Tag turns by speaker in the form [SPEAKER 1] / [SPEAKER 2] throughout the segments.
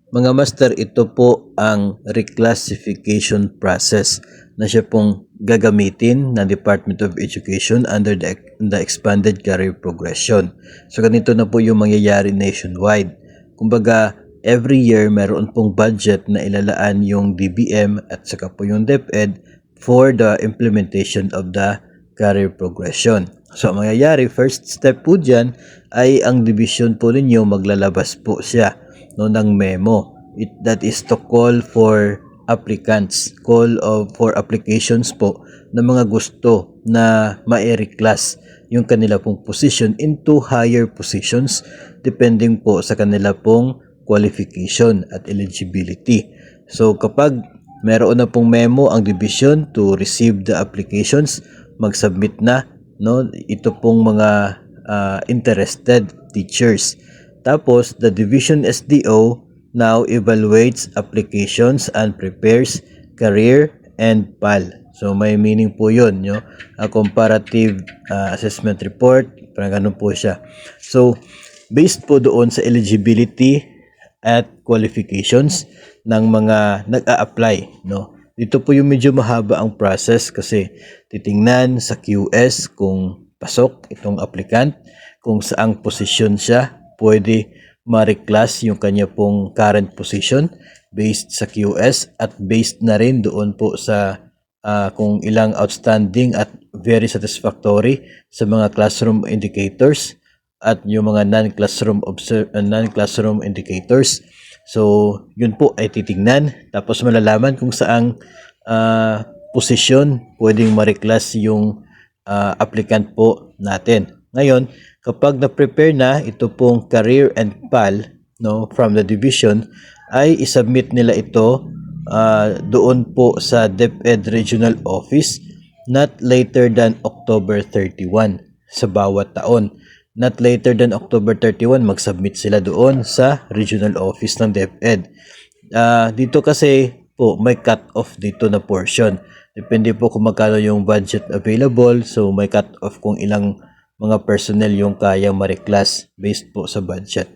[SPEAKER 1] Mga master, ito po ang reclassification process na siya pong gagamitin ng Department of Education under the Expanded Career Progression. So ganito na po yung mangyayari nationwide. Kumbaga, every year meron pong budget na ilalaan yung DBM at saka po yung DepEd for the implementation of the career progression. So ang mangyayari, first step po dyan ay ang division po ninyo maglalabas po siya ng memo. That is to call for applicants, for applications po ng mga gusto na ma-reclass yung kanila pong position into higher positions depending po sa kanila pong qualification at eligibility. So kapag meron na pong memo ang division to receive the applications, mag-submit na ito pong mga interested teachers. Tapos the division SDO now evaluates applications and prepares career and PAL. So may meaning po yun, a comparative assessment report, parang ganun po siya. So based po doon sa eligibility at qualifications ng mga nag-a-apply, Dito po yung medyo mahaba ang process kasi titingnan sa QS kung pasok itong applicant, kung saang posisyon siya, pwede ma-reclass yung kanya pong current position based sa QS at based na rin doon po sa kung ilang outstanding at very satisfactory sa mga classroom indicators at yung mga non-classroom indicators. So, yun po ay titingnan. Tapos malalaman kung saang posisyon pwedeng ma-reclass yung applicant po natin. Ngayon, kapag na-prepare na ito pong career and PAL from the division, ay isubmit nila ito doon po sa DepEd Regional Office not later than October 31 sa bawat taon. Not later than October 31, mag-submit sila doon sa regional office ng DepEd. Dito kasi po may cut-off dito na portion. Depende po kung magkano yung budget available. So may cut-off kung ilang mga personnel yung kayang ma-reclass based po sa budget.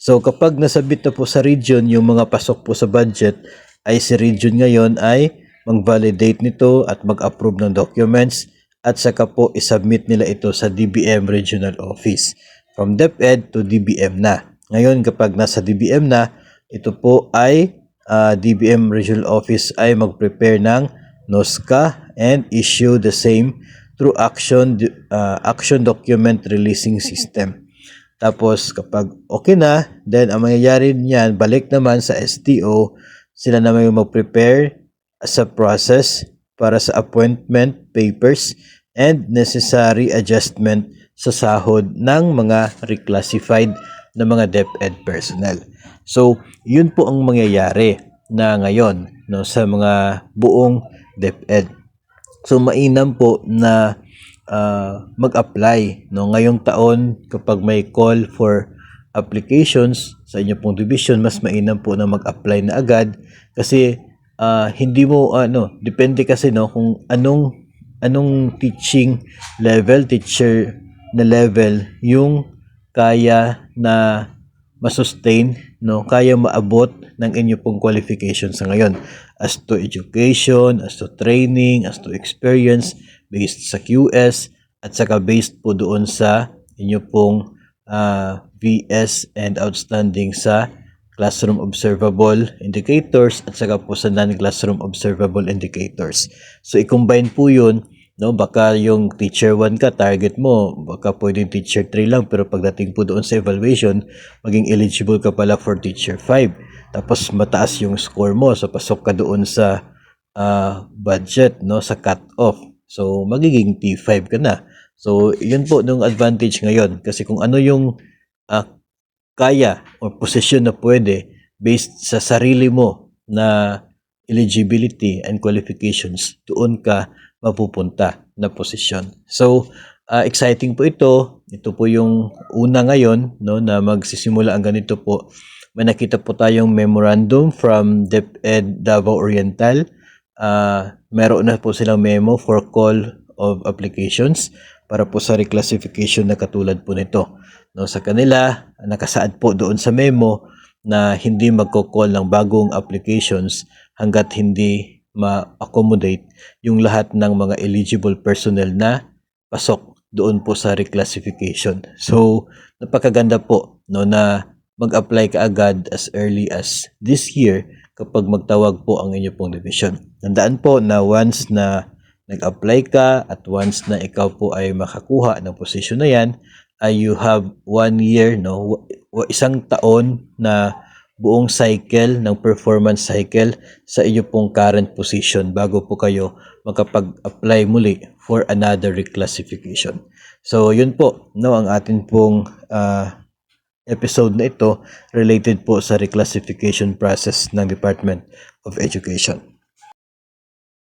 [SPEAKER 1] So kapag nasabit na po sa region yung mga pasok po sa budget, ay si region ngayon ay mag-validate nito at mag-approve ng documents at saka po isubmit nila ito sa DBM Regional Office. From DepEd to DBM na. Ngayon kapag nasa DBM na, ito po ay DBM Regional Office ay mag-prepare ng NOSCA and issue the same through action document releasing system. Tapos kapag okay na, then ang mangyayari niyan, balik naman sa STO, sila naman yung mag-prepare sa process para sa appointment papers and necessary adjustment sa sahod ng mga reclassified na mga DepEd personnel. So, yun po ang mangyayari na ngayon sa mga buong DepEd. So mainam po na mag-apply ngayong taon kapag may call for applications sa inyo pong division, mas mainam po na mag-apply na agad kasi hindi mo depende kasi kung anong teaching level, teacher na level yung kaya na masustain, kaya maabot ng inyo pong qualifications sa ngayon as to education, as to training, as to experience based sa QS at saka based po doon sa inyo pong VS and outstanding sa classroom observable indicators at saka po sa non-classroom observable indicators. So i-combine po yun, baka yung teacher 1 ka, target mo, baka pwedeng teacher 3 lang, pero pagdating po doon sa evaluation, maging eligible ka pala for teacher 5. Tapos mataas yung score mo, so pasok ka doon sa budget, sa cut-off. So magiging T5 ka na. So yun po nung advantage ngayon, kasi kung ano yung kaya o posisyon na pwede based sa sarili mo na eligibility and qualifications, doon ka mapupunta na posisyon. So, exciting po ito. Ito po yung una ngayon na magsisimula ang ganito po. May nakita po tayong memorandum from DepEd Davao Oriental. Meron na po silang memo for call of applications para po sa reclassification na katulad po nito. Sa kanila, nakasaad po doon sa memo na hindi magko-call ng bagong applications hanggat hindi ma-accommodate yung lahat ng mga eligible personnel na pasok doon po sa reclassification. So, napakaganda po no na mag-apply ka agad as early as this year kapag magtawag po ang inyo pong division. Tandaan po na once na nag-apply ka at once na ikaw po ay makakuha ng posisyon na yan, you have 1 year, no, isang taon na buong cycle ng performance cycle sa iyo pong current position bago po kayo makapag-apply muli for another reclassification. So, yun po, no, ang atin pong episode na ito related po sa reclassification process ng Department of Education.